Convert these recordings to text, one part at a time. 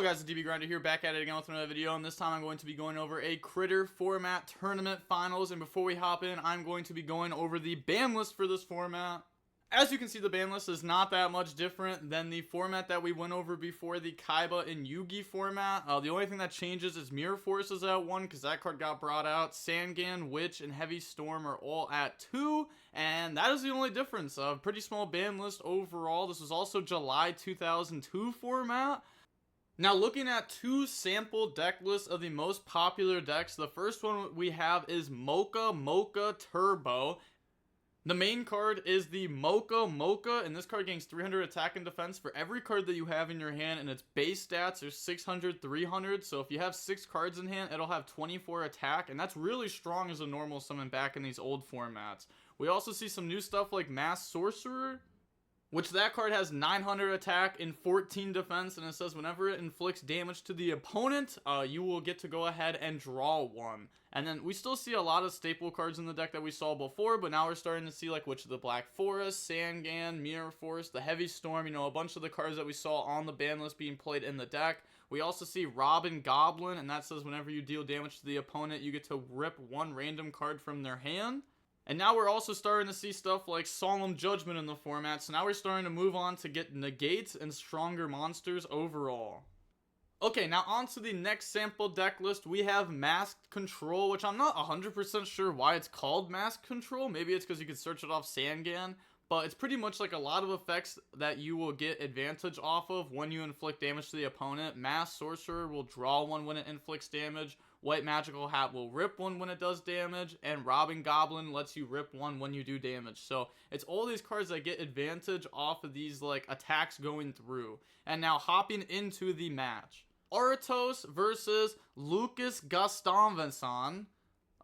guys, it's DB Grinder here, back at it again with another video, and this time I'm going to be going over a Critter format tournament finals. And before we hop in, I'm going to be going over the ban list for this format. As you can see, the ban list is not that much different than the format that we went over before, the Kaiba and Yugi format. The only thing that changes is Mirror Force is at 1 because that card got brought out. Sangan, Witch, and Heavy Storm are all at 2, and that is the only difference. Pretty small ban list overall. This was also July 2002 format. Now, looking at two sample deck lists of the most popular decks, the first one we have is Mocha Turbo. The main card is the Mocha, and this card gains 300 attack and defense for every card that you have in your hand, and its base stats are 600, 300, so if you have 6 cards in hand, it'll have 24 attack, and that's really strong as a normal summon back in these old formats. We also see some new stuff like Mass Sorcerer, which that card has 900 attack and 14 defense, and it says whenever it inflicts damage to the opponent, you will get to go ahead and draw one. And then we still see a lot of staple cards in the deck that we saw before, but now we're starting to see like Witch of the Black Forest, Sangan, Mirror Force, the Heavy Storm, a bunch of the cards that we saw on the ban list being played in the deck. We also see Robin Goblin, and that says whenever you deal damage to the opponent, you get to rip one random card from their hand. And now we're also starting to see stuff like Solemn Judgment in the format, so now we're starting to move on to get negates and stronger monsters overall. Okay, now on to the next sample deck list. We have Masked Control, which I'm not 100% sure why it's called Masked Control. Maybe it's because you could search it off Sangan, but it's pretty much like a lot of effects that you will get advantage off of when you inflict damage to the opponent. Mass Sorcerer will draw one when it inflicts damage. White Magical Hat will rip one when it does damage, and Robin Goblin lets you rip one when you do damage. So it's all these cards that get advantage off of these like attacks going through. And now hopping into the match, Aratos versus Lucas Gustavsson.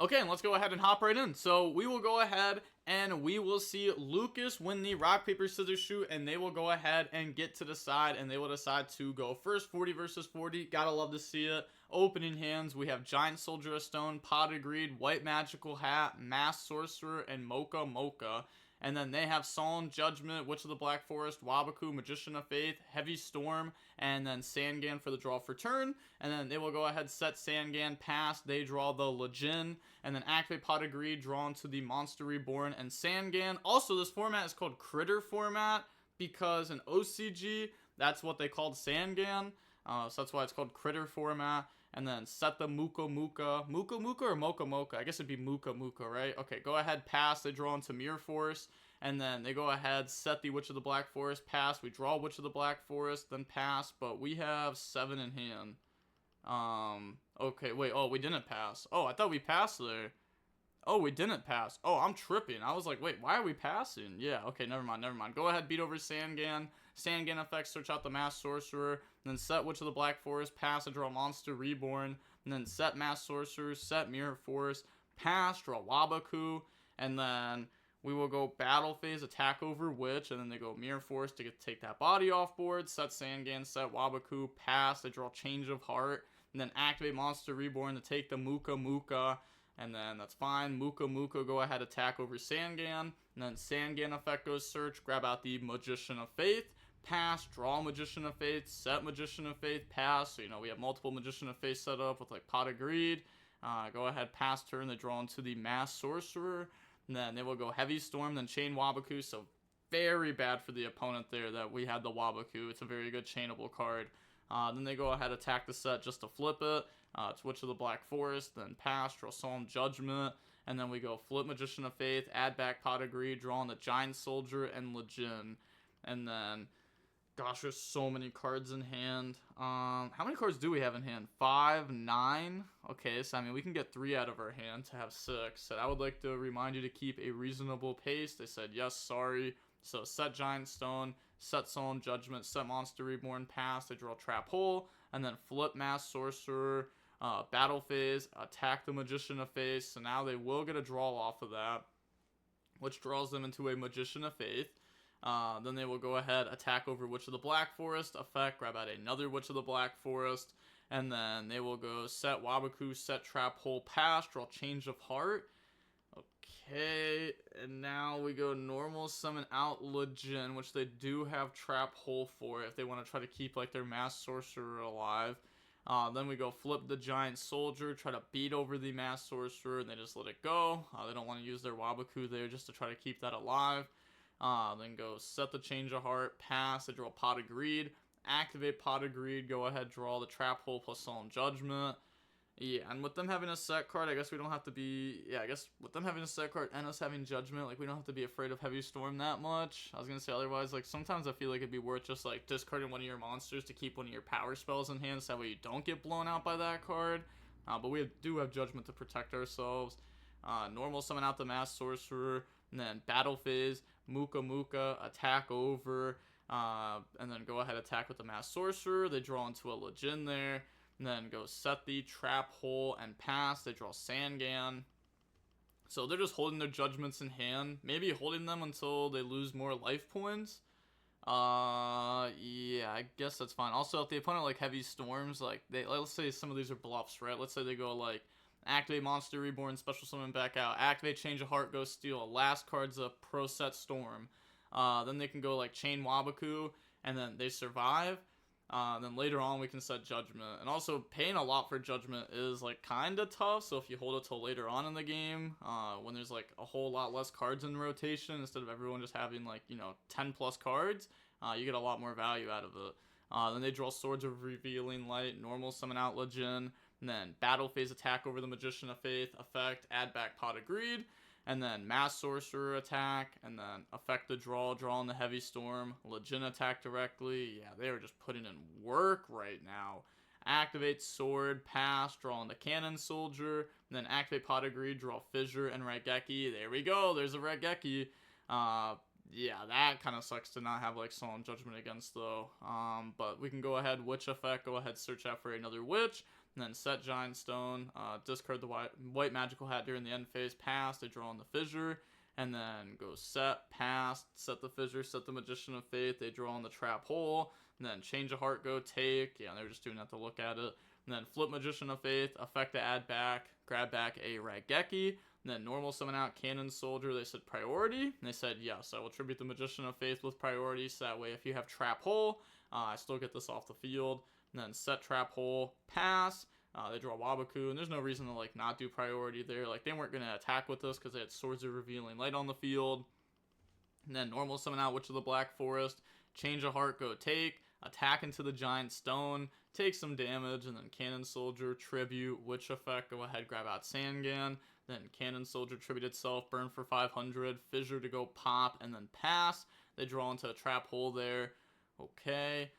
Okay, and let's go ahead and hop right in. So we will go ahead and we will see Lucas win the rock, paper, scissors, shoot, and they will go ahead and get to decide, and they will decide to go first. 40 versus 40. Gotta love to see it. Opening hands, we have Giant Soldier of Stone, Pot of Greed, White Magical Hat, Mass Sorcerer, and Mocha. And then they have Solemn Judgment, Witch of the Black Forest, Wabaku, Magician of Faith, Heavy Storm, and then Sangan for the draw for turn. And then they will go ahead, set Sangan, pass, they draw the Legion, and then activate Pot of Greed, draw into the Monster Reborn and Sangan. Also, this format is called Critter format because in OCG, that's what they called Sangan. So that's why it's called Critter format. And then set the Muka or Mocha. I guess it'd be Muka, right? Okay, go ahead, pass. They draw into Mirror Force. And then they go ahead, set the Witch of the Black Forest, pass. We draw Witch of the Black Forest, then pass. But we have 7 in hand. Okay, wait. Oh, we didn't pass. Oh, I thought we passed there. Oh, we didn't pass. Oh, I'm tripping. I was like, wait, why are we passing? Yeah, okay, never mind. Go ahead, beat over Sangan. Sangan effects, search out the Mass Sorcerer. Then set Witch of the Black Forest, pass, and draw Monster Reborn. And then set Mass Sorcerer, set Mirror Force, pass, draw Wabaku. And then we will go Battle Phase, attack over Witch. And then they go Mirror Force to take that body off board. Set Sangan, set Wabaku, pass, they draw Change of Heart. And then activate Monster Reborn to take the Muka. And then that's fine. Muka, go ahead, attack over Sangan. And then Sangan effect goes search, grab out the Magician of Faith, pass, draw Magician of Faith, set Magician of Faith, pass. So, we have multiple Magician of Faith set up with like Pot of Greed. Go ahead, pass turn, they draw into the Mass Sorcerer. And then they will go Heavy Storm, then chain Wabaku. So very bad for the opponent there that we had the Wabaku. It's a very good chainable card. Then they go ahead, attack the set just to flip it. It's Witch of the Black Forest, then pass, draw Solemn Judgment, and then we go flip Magician of Faith, add back Pot of Greed, draw on the Giant Soldier and Legion. And then, gosh, there's so many cards in hand. How many cards do we have in hand? 5, 9? Okay, so we can get 3 out of our hand to have 6. So I would like to remind you to keep a reasonable pace. They said, yes, sorry. So set Giant Stone, set Solemn Judgment, set Monster Reborn, pass, they draw Trap Hole, and then flip Mass Sorcerer, Battle Phase, attack the Magician of Faith. So now they will get a draw off of that, which draws them into a Magician of Faith. Then they will go ahead, attack over Witch of the Black Forest, effect, grab out another Witch of the Black Forest, and then they will go set Wabaku, set Trap Hole, pass, draw Change of Heart. Okay, and now we go normal summon out Legend, which they do have Trap Hole for if they want to try to keep like their Mass Sorcerer alive. Then we go flip the Giant Soldier, try to beat over the Mass Sorcerer, and they just let it go. They don't want to use their Wabaku there just to try to keep that alive. Then go set the Change of Heart, pass, they draw Pot of Greed, activate Pot of Greed, go ahead, draw the Trap Hole plus Solemn Judgment. Yeah, and with them having a set card, I guess we don't have to be... Yeah, I guess with them having a set card and us having Judgment, like, we don't have to be afraid of Heavy Storm that much. I was gonna say otherwise, like, sometimes I feel like it'd be worth just, like, discarding one of your monsters to keep one of your power spells in hand, so that way you don't get blown out by that card. But we do have Judgment to protect ourselves. Normal summon out the Mass Sorcerer, and then Battle Phase, Muka Muka, attack over, and then go ahead attack with the Mass Sorcerer. They draw into a Legend there. And then go set the Trap Hole and pass. They draw Sangan. So they're just holding their Judgments in hand. Maybe holding them until they lose more life points. Yeah, I guess that's fine. Also, if the opponent like Heavy Storms, like let's say some of these are bluffs, right? Let's say they go like activate Monster Reborn, special summon back out, activate Change of Heart, go steal. Last card's a Pro Set Storm. Then they can go like Chain Wabaku, and then they survive. Then later on we can set Judgment. And also paying a lot for Judgment is like kinda tough, so if you hold it till later on in the game, when there's like a whole lot less cards in rotation, instead of everyone just having like, 10 plus cards, you get a lot more value out of it. Then they draw Swords of Revealing Light, normal summon out Legend, and then Battle Phase attack over the Magician of Faith, effect, add back Pot of Greed, and then Mass Sorcerer attack, and then affect the draw on the Heavy Storm, Legend attack directly. Yeah, they are just putting in work right now. Activate Sword, pass, draw on the Cannon Soldier, and then activate Pot of Greed, draw Fissure and Raigeki. There we go, there's a Raigeki. Yeah, that kind of sucks to not have like Solemn Judgment against though. But we can go ahead, Witch effect, go ahead search out for another Witch. And then set Giant Stone, discard the white magical hat during the end phase, pass, they draw on the Fissure, and then go set, pass, set the Fissure, set the Magician of Faith, they draw on the Trap Hole, and then Change of Heart, go take, yeah, they were just doing that to look at it, and then flip Magician of Faith, effect to add back, grab back a Raigeki, and then normal summon out Cannon Soldier, they said priority, and they said yes, I will tribute the Magician of Faith with priority, so that way if you have Trap Hole, I still get this off the field. And then set Trap Hole, pass, they draw Wabaku, and there's no reason to like not do priority there. Like they weren't going to attack with us because they had Swords of Revealing Light on the field. And then normal summon out Witch of the Black Forest, Change of Heart, go take, attack into the Giant Stone, take some damage, and then Cannon Soldier, tribute, Witch effect, go ahead, grab out Sangan, then Cannon Soldier, tribute itself, burn for 500, Fissure to go pop, and then pass. They draw into a Trap Hole there. Okay.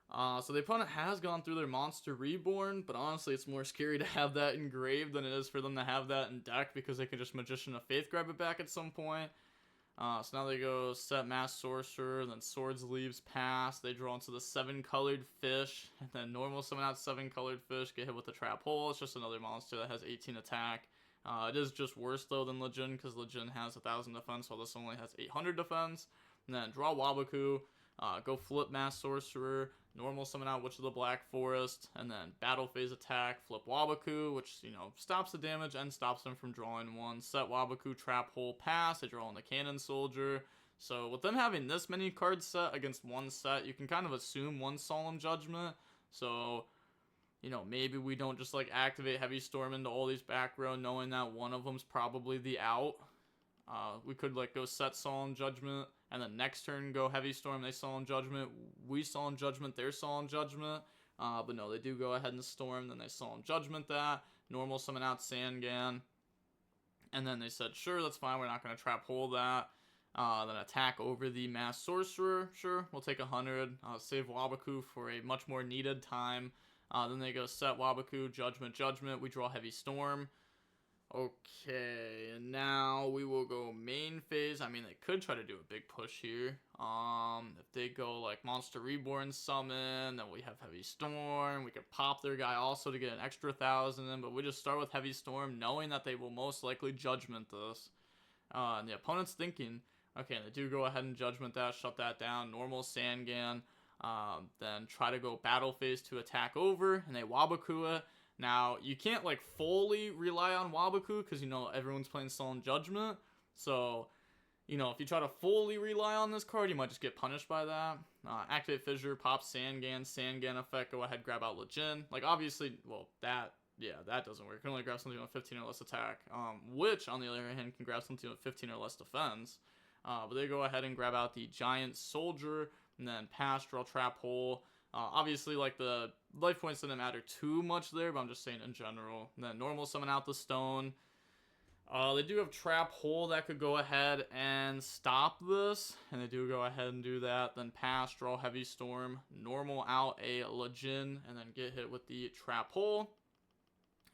So the opponent has gone through their Monster Reborn, but honestly it's more scary to have that engraved than it is for them to have that in deck, because they can just Magician of Faith grab it back at some point. So now they go set Mass Sorcerer, then Swords leaves, pass, they draw into the 7-colored fish, and then normal summon out 7-colored fish, get hit with the Trap Hole. It's just another monster that has 18 attack. It is just worse though than Legend, because Legend has 1000 defense while this only has 800 defense. And then draw Wabaku, go flip Mass Sorcerer, normal summon out Witch of the Black Forest, and then Battle Phase attack, flip Wabaku, which, stops the damage and stops them from drawing one. Set Wabaku, Trap Hole, pass, they draw on the Cannon Soldier. So with them having this many cards set against one set, you can kind of assume one Solemn Judgment. So, maybe we don't just like activate Heavy Storm into all these back row knowing that one of them's probably the out. We could like go set Solemn Judgment, and then next turn go Heavy Storm, they Solemn Judgment, we Solemn Judgment, their Solemn Judgment. But no, they do go ahead and Storm, then they Solemn Judgment that, normal summon out Sangan, and then they said, sure, that's fine, we're not going to Trap Hole that. Then attack over the Mass Sorcerer, sure, we'll take 100, save Wabaku for a much more needed time. Then they go set Wabaku, Judgment, we draw Heavy Storm. Okay, and now we will go main phase. I mean, they could try to do a big push here. If they go like Monster Reborn summon, then we have Heavy Storm. We could pop their guy also to get an extra 1,000 in, but we just start with Heavy Storm, knowing that they will most likely Judgment this. And the opponent's thinking, okay, they do go ahead and Judgment that, shut that down, normal Sangan. Then try to go Battle Phase to attack over, and they Wabaku it. Now, you can't like fully rely on Waboku because you know everyone's playing Sullen Judgment. So, you know, if you try to fully rely on this card, you might just get punished by that. Activate Fissure, pop Sangan effect, go ahead, grab out Lejin. Like, obviously, well, that doesn't work. You can only grab something with 15 or less attack. Which, on the other hand, can grab something with 15 or less defense. But they go ahead and grab out the Giant Soldier, and then pass, draw, trap hole. Obviously, like, the life points didn't matter too much there, but I'm just saying in general. And then normal summon out the stone. They do have Trap Hole that could go ahead and stop this, and they do go ahead and do that. Then pass, draw Heavy Storm, normal out a Lejin, and then get hit with the Trap Hole.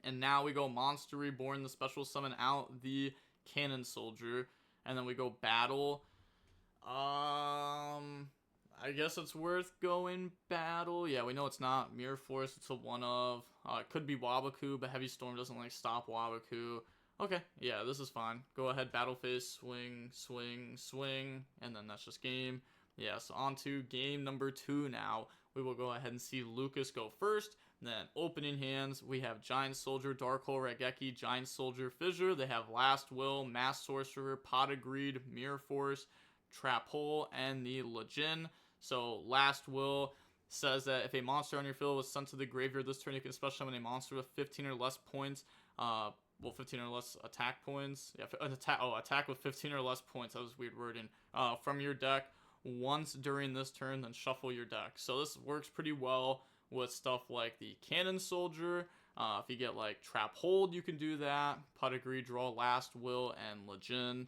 And now we go Monster Reborn, the special summon out the Cannon Soldier, and then we go Battle. I guess it's worth going Battle. Yeah, we know it's not Mirror Force, it's a one of. It could be Waboku, but Heavy Storm doesn't like stop Waboku. Okay, yeah, this is fine. Go ahead, battle phase, swing, swing, swing, and then that's just game. Yeah, so on to game number 2 now. We will go ahead and see Lucas go first. Then opening hands, we have Giant Soldier, Dark Hole, Regeki, Giant Soldier, Fissure. They have Last Will, Mass Sorcerer, Pot of Greed, Mirror Force, Trap Hole, and the Lejin. So Last Will says that if a monster on your field was sent to the graveyard this turn, you can special summon a monster with 15 or less points. 15 or less attack points. Yeah, attack with 15 or less points. That was weird wording. From your deck once during this turn, then shuffle your deck. So this works pretty well with stuff like the Cannon Soldier. If you get like Trap Hold, you can do that. Pot of Greed, draw Last Will, and Lejin.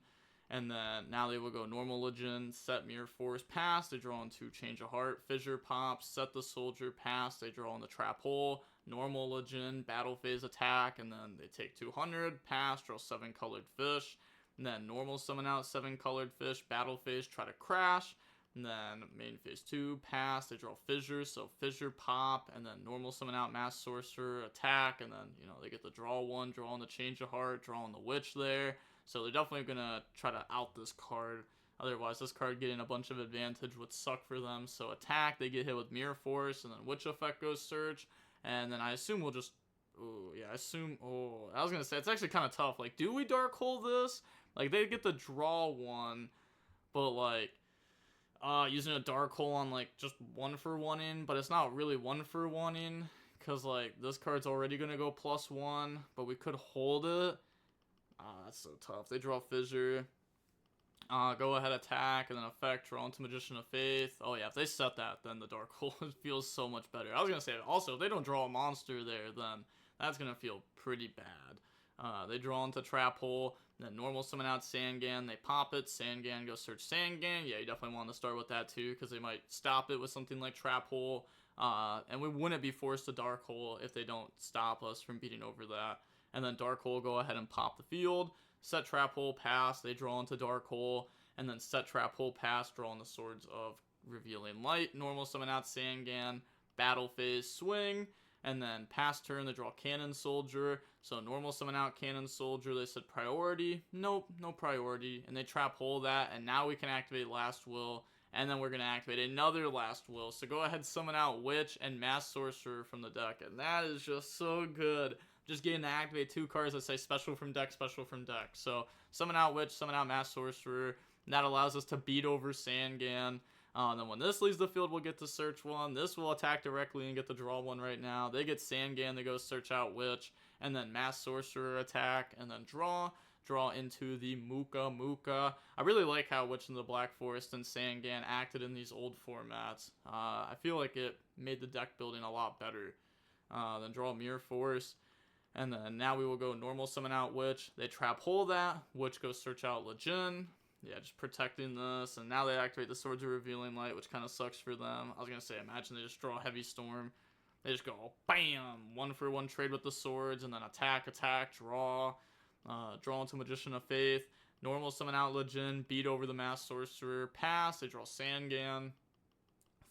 And then now they will go normal Lejin, set Mirror Force, pass. They draw into Change of Heart, Fissure pops, set the Soldier, pass. They draw in the Trap Hole, normal Lejin, battle phase attack, and then they take 200, pass, draw 7 colored fish. And then normal summon out 7 colored fish, battle phase, try to crash. And then main phase 2, pass, they draw Fissure, so Fissure pop, and then normal summon out Mass Sorcerer, attack, and then, you know, they get the draw 1, draw on the Change of Heart, draw on the Witch there. So they're definitely going to try to out this card. Otherwise, this card getting a bunch of advantage would suck for them. So attack, they get hit with Mirror Force, and then Witch effect goes Search. And then I assume we'll just... I was going to say, it's actually kind of tough. Like, do we Dark Hole this? Like, they get the draw 1, but, like, using a Dark Hole on, like, just 1-for-1 in, but it's not really 1-for-1 in, because, like, this card's already going to go +1, but we could hold it. That's so tough. They draw Fissure. Go ahead, attack, and then effect, draw into Magician of Faith. Oh yeah, if they set that, then the Dark Hole feels so much better. I was going to say, also, if they don't draw a monster there, then that's going to feel pretty bad. They draw into Trap Hole, then normal summon out Sangan. They pop it, Sangan, go search Sangan. Yeah, you definitely want to start with that too, because they might stop it with something like Trap Hole. And we wouldn't be forced to Dark Hole if they don't stop us from beating over that. And then Dark Hole, go ahead and pop the field. Set Trap Hole, pass. They draw into Dark Hole. And then set Trap Hole, pass. Draw on the Swords of Revealing Light. Normal summon out Sangan. Battle phase, swing. And then pass turn, they draw Cannon Soldier. So normal summon out Cannon Soldier. They said priority. Nope, no priority. And they Trap Hole that. And now we can activate Last Will. And then we're going to activate another Last Will. So go ahead, summon out Witch and Mass Sorcerer from the deck. And that is just so good. Just getting to activate 2 cards that say special from deck, special from deck. So summon out Witch, summon out Mass Sorcerer. And that allows us to beat over Sangan. And then when this leaves the field, we'll get to search 1. This will attack directly and get the draw 1 right now. They get Sangan, they go search out Witch. And then Mass Sorcerer attack, and then draw. Draw into the Muka. I really like how Witch in the Black Forest and Sangan acted in these old formats. I feel like it made the deck building a lot better. Then draw Mirror Force. And then now we will go normal summon out Witch. They Trap Hole that. Witch goes search out Lejin. Yeah, just protecting this. And now they activate the Swords of Revealing Light, which kind of sucks for them. I was going to say, imagine they just draw Heavy Storm. They just go, bam! 1-for-1 trade with the swords. And then attack, draw. Draw into Magician of Faith. Normal summon out Lejin. Beat over the Mass Sorcerer. Pass. They draw Sangan.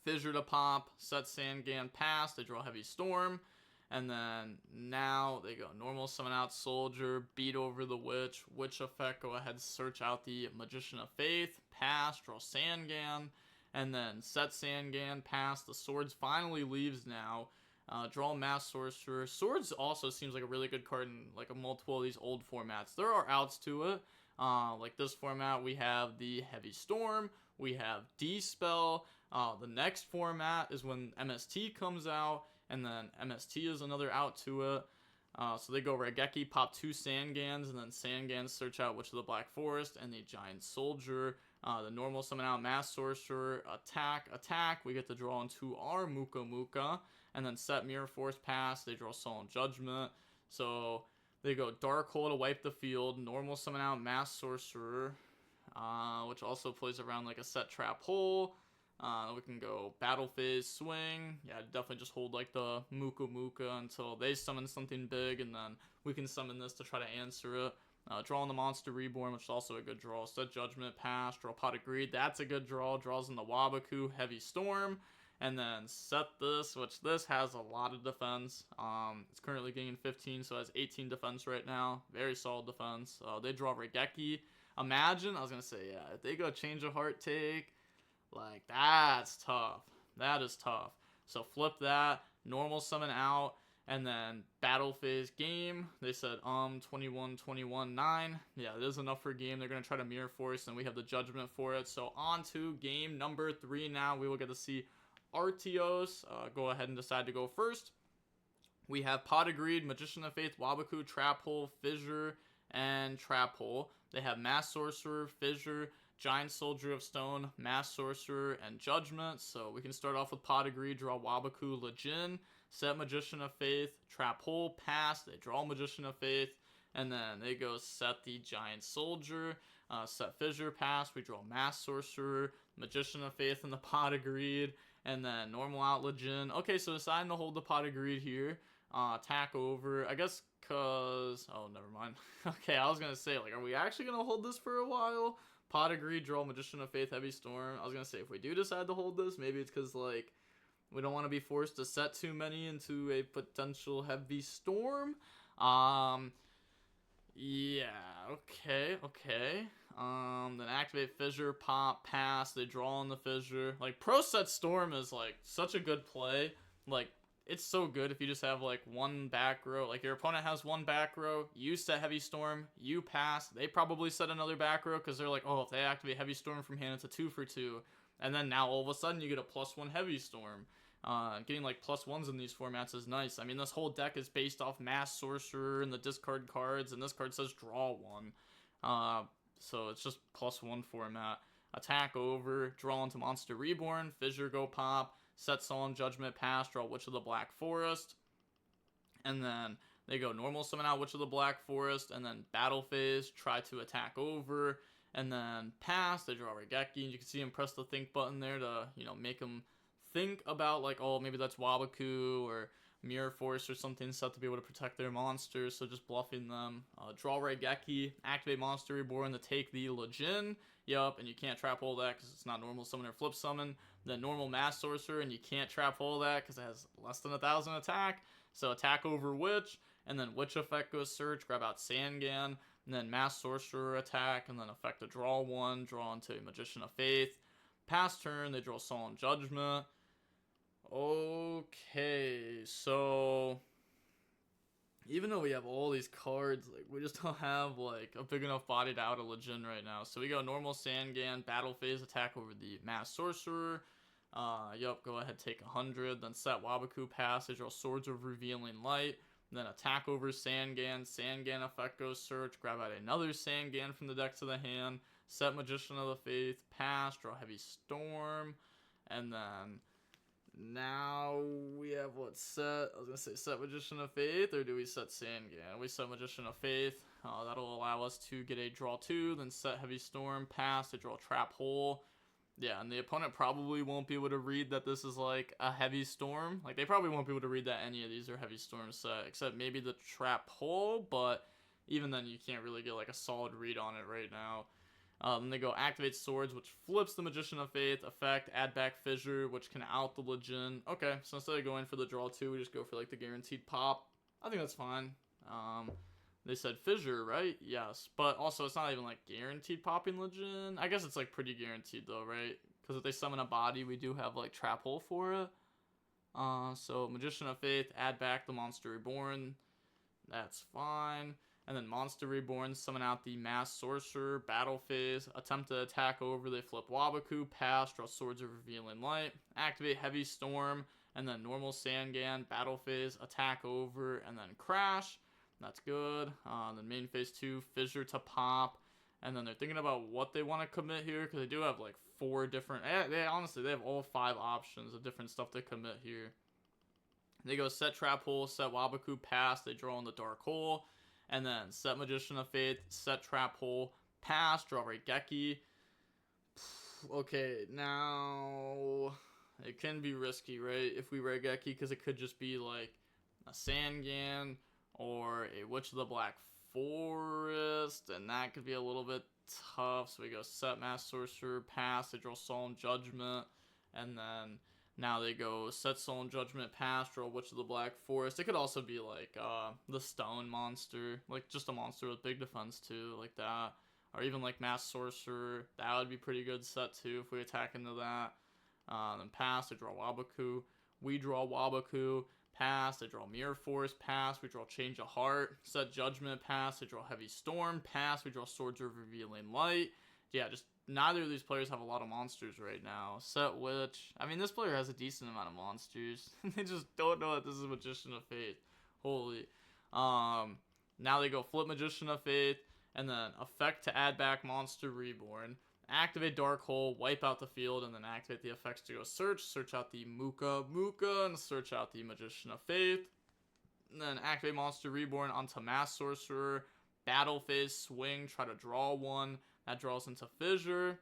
Fissure to pop. Set Sangan. Pass. They draw Heavy Storm. And then now they go normal summon out Soldier, beat over the Witch, Witch effect, go ahead, search out the Magician of Faith, pass, draw Sangan, and then set Sangan, pass. The Swords finally leaves now. Draw Mass Sorcerer. Swords also seems like a really good card in like a multiple of these old formats. There are outs to it. Like this format, we have the Heavy Storm, we have D-Spell. The next format is when MST comes out, and then MST is another out to it. So they go Raigeki, pop 2 Sangans, and then Sangans search out Witch of the Black Forest, and the Giant Soldier. The normal summon out Mass Sorcerer, attack. We get to draw into our Muka Muka, and then set Mirror Force pass. They draw Solemn Judgment. So they go Dark Hole to wipe the field, normal summon out Mass Sorcerer, which also plays around like a set Trap Hole. We can go Battle Phase, Swing. Yeah, definitely just hold like the Muka Muka until they summon something big, and then we can summon this to try to answer it. Draw on the Monster Reborn, which is also a good draw. Set Judgment, pass, draw Pot of Greed. That's a good draw. Draws in the Wabaku, Heavy Storm. And then set this, which this has a lot of defense. It's currently getting 15, so it has 18 defense right now. Very solid defense. They draw Raigeki. Imagine, I was going to say, yeah, if they go Change of Heart take, like, that's tough. That is tough. So flip that, normal summon out, and then battle phase game. They said 21, 21, 9. Yeah, it is enough for game. They're going to try to Mirror Force, and we have the Judgment for it. So on to game number 3 now. We will get to see Artios go ahead and decide to go first. We have Pot of Greed, Magician of Faith, Wabaku, Trap Hole, Fissure, and Trap Hole. They have Mass Sorcerer, Fissure, Giant Soldier of Stone, Mass Sorcerer, and Judgment. So we can start off with Pot of Greed, draw Wabaku, Lejin, set Magician of Faith, Trap Hole, pass. They draw Magician of Faith, and then they go set the Giant Soldier, set Fissure, pass. We draw Mass Sorcerer, Magician of Faith, and the Pot of Greed. And then normal out Lejin. Okay, so deciding to hold the Pot of Greed here. Attack over. I guess because... Oh, never mind. Okay, I was going to say, like, are we actually going to hold this for a while? Pot of Greed, draw Magician of Faith, Heavy Storm. I was going to say, if we do decide to hold this, maybe it's because, like, we don't want to be forced to set too many into a potential Heavy Storm. Yeah, okay. Then activate Fissure, pop, pass. They draw on the Fissure. Like, Pro Set Storm is, like, such a good play. Like, it's so good if you just have, like, one back row. Like, your opponent has one back row. You set Heavy Storm. You pass. They probably set another back row because they're like, oh, if they activate Heavy Storm from hand, it's a 2 for 2. And then now, all of a sudden, you get a +1 Heavy Storm. Getting, like, +1s in these formats is nice. I mean, this whole deck is based off Mass Sorcerer and the discard cards, and this card says draw 1. So it's just +1 format. Attack over, draw into Monster Reborn, Fissure go pop, set Solemn Judgment, pass, draw Witch of the Black Forest. And then they go normal summon out Witch of the Black Forest, and then battle phase, try to attack over, and then pass, they draw Raigeki, and you can see him press the think button there to, you know, make him think about, like, oh, maybe that's Wabaku or Mirror Force or something set to be able to protect their monsters, so just bluffing them. Draw Raigeki, activate Monster Reborn to take the Lejin. Yup, and you can't trap hole that because it's not normal summon or flip summon. Then normal Mass Sorcerer, and you can't trap hole that because it has less than 1,000 attack. So attack over Witch, and then Witch effect goes search, grab out Sangan, and then Mass Sorcerer attack, and then effect to draw 1, draw into Magician of Faith. Pass turn, they draw Solemn Judgment. Okay, so even though we have all these cards, like, we just don't have, like, a big enough body to out a Lejin right now. So we go normal Sangan, battle phase, attack over the Mass Sorcerer. Go ahead, take 100, then set Wabaku passage, draw Swords of Revealing Light, then attack over Sangan, Sangan effect goes search, grab out another Sangan from the deck to the hand, set Magician of the Faith, pass, draw Heavy Storm, and then now we have what set? I was going to say set Magician of Faith, or do we set Sangan? We set Magician of Faith. That'll allow us to get a draw 2, then set Heavy Storm, pass to draw Trap Hole. Yeah, and the opponent probably won't be able to read that this is like a Heavy Storm. Like, they probably won't be able to read that any of these are Heavy Storm set, except maybe the Trap Hole, but even then you can't really get like a solid read on it right now. Then they go activate Swords, which flips the Magician of Faith, effect, add back Fissure, which can out the Lejin. Okay, so instead of going for the draw 2, we just go for like the guaranteed pop. I think that's fine. They said Fissure, right? Yes, but also it's not even like guaranteed popping Lejin. I guess it's like pretty guaranteed though, right? Because if they summon a body, we do have like Trap Hole for it. So Magician of Faith, add back the Monster Reborn. That's fine. And then Monster Reborn, summon out the Mass Sorcerer, Battle Phase, attempt to attack over, they flip Wabaku, pass, draw Swords of Revealing Light, activate Heavy Storm, and then normal Sangan, Battle Phase, attack over, and then crash. That's good. Then main phase 2, Fissure to pop. And then they're thinking about what they want to commit here, because they do have like 4 different... honestly, they have all 5 options of different stuff to commit here. They go set Trap Hole, set Wabaku, pass, they draw in the Dark Hole. And then set Magician of Faith, set Trap Hole, pass, draw Raigeki. Okay, now it can be risky, right? If we Raigeki, because it could just be like a Sangan or a Witch of the Black Forest, and that could be a little bit tough. So we go set Mass Sorcerer, pass, they draw Solemn Judgment, and then now they go set Solemn Judgment, pass, draw Witch of the Black Forest. It could also be like the Stone Monster, like just a monster with big defense too, like that. Or even like Mass Sorcerer, that would be pretty good set too if we attack into that. Then pass, they draw Wabaku. We draw Wabaku, pass, they draw Mirror Force, pass, we draw Change of Heart. Set Judgment, pass, they draw Heavy Storm, pass, we draw Swords of Revealing Light. Yeah, just neither of these players have a lot of monsters right now. Set Witch. I mean, this player has a decent amount of monsters. They just don't know that this is Magician of Faith. Holy. Now they go flip Magician of Faith, and then effect to add back Monster Reborn. Activate Dark Hole, wipe out the field, and then activate the effects to go search out the Muka, and search out the Magician of Faith. And then activate Monster Reborn onto Mass Sorcerer. Battle Phase, swing, try to draw one. That draws into Fissure.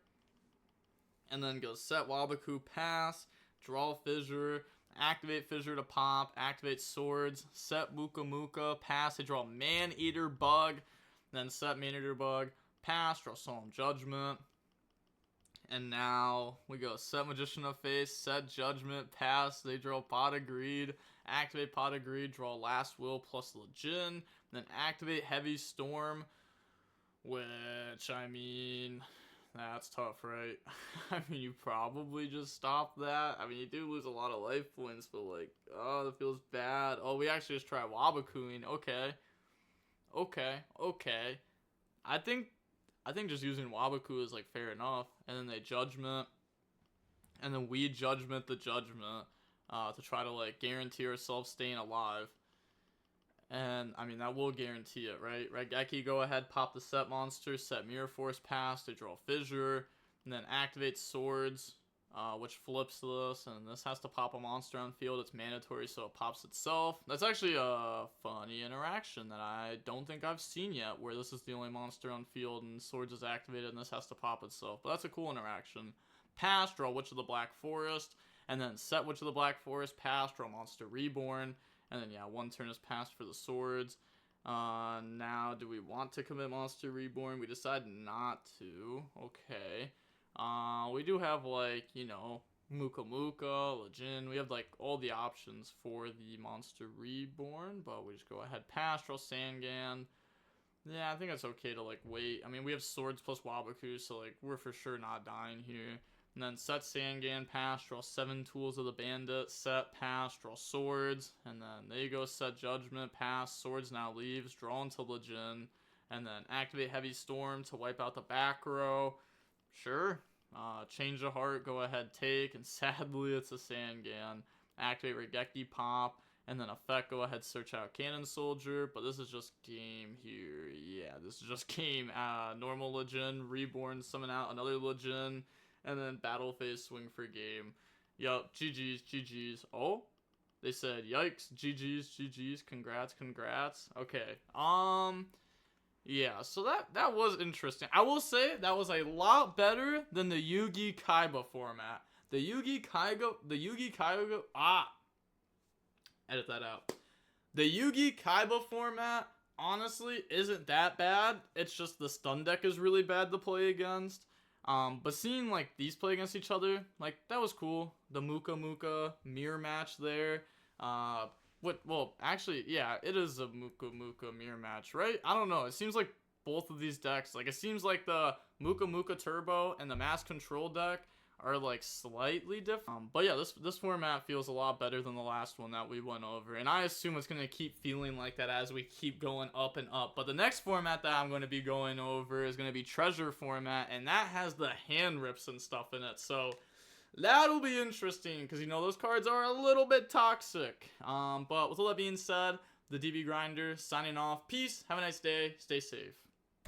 And then go set Wabaku, pass, draw Fissure, activate Fissure to pop, activate Swords, set Muka, pass, they draw Man-Eater Bug, then set Man-Eater Bug, pass, draw Solemn Judgment. And now we go set Magician of Faith, set Judgment, pass, they draw Pot of Greed, activate Pot of Greed, draw Last Will plus Legion, then activate Heavy Storm, which, I mean, that's tough, right? I mean, you probably just stop that. I mean, you do lose a lot of life points, but like, oh, that feels bad. Oh, we actually just try Wabakuing. Okay. I think just using Wabaku is like fair enough. And then they Judgment, and then we Judgment the Judgment to try to like guarantee ourselves staying alive. And I mean, that will guarantee it, right? Raigeki, go ahead, pop the set monster, set Mirror Force, pass, they draw Fissure, and then activate Swords, which flips this, and this has to pop a monster on field. It's mandatory, so it pops itself. That's actually a funny interaction that I don't think I've seen yet, where this is the only monster on field, and Swords is activated, and this has to pop itself. But that's a cool interaction. Pass, draw Witch of the Black Forest, and then set Witch of the Black Forest, pass, draw Monster Reborn, and then, yeah, one turn is passed for the Swords. Now, do we want to commit Monster Reborn? We decide not to. Okay. We do have, like, you know, Muka, Legion. We have, like, all the options for the Monster Reborn, but we just go ahead, pass, draw Sangan. Yeah, I think it's okay to, like, wait. I mean, we have Swords plus Wabaku, so, like, we're for sure not dying here. And then set Sangan, pass, draw 7 Tools of the Bandit, set, pass, draw Swords, and then there you go, set Judgment, pass, Swords now leaves, draw into Legion, and then activate Heavy Storm to wipe out the back row. Sure. Change of Heart, go ahead, take, and sadly it's a Sangan. Activate Raigeki, pop, and then effect, go ahead, search out Cannon Soldier, but this is just game here. Yeah, this is just game. Normal Legion, Reborn, summon out another Legion, and then Battle Phase, swing for game. Yup, GG's. Oh, they said, yikes, GG's, congrats. Okay, yeah, so that was interesting. I will say that was a lot better than the Yugi Kaiba format. The Yugi Kaiba, edit that out. The Yugi Kaiba format, honestly, isn't that bad. It's just the stun deck is really bad to play against. But seeing, like, these play against each other, like, that was cool. The Muka mirror match there. Well, actually, yeah, it is a Muka mirror match, right? I don't know. It seems like both of these decks, like, it seems like the Muka Turbo and the Mass Control deck are like slightly different. But yeah, this format feels a lot better than the last one that we went over, and I assume it's gonna keep feeling like that as we keep going up and up. But the next format that I'm going to be going over is going to be treasure format, and that has the hand rips and stuff in it, so that'll be interesting because, you know, those cards are a little bit toxic. But with all that being said, the DB Grinder signing off. Peace, have a nice day, stay safe.